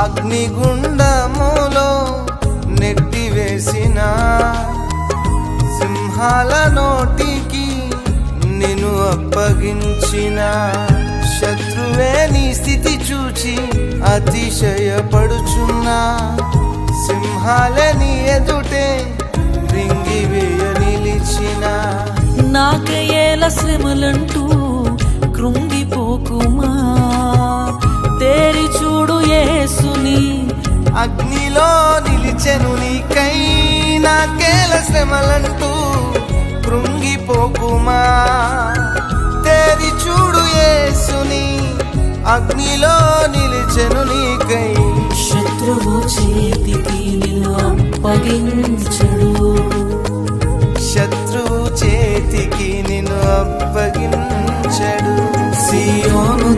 అగ్నిగుండములో నెట్టివేసిన సింహాల నోటికి నిన్ను అప్పగించిన శత్రువే నీ స్థితి చూచి అతిశయపడుచున్నా సింహాలే నీ ఎదుటే రింగివేయ నిలిచిన నాకయేల శ్రమలంటూ కృంగిపోకుమా తేరి చూడు యేసుని అగ్నిలో నిలిచెను నీకై నాకేల శ్రమలంటూ కృంగిపోకుమా తేరి చూడు యేసుని అగ్నిలో నిలిచెను నీకై శత్రువు చేతికి నిన్ను అప్పగించడు శత్రువు చేతికి నిన్ను అప్పగించడు సియోను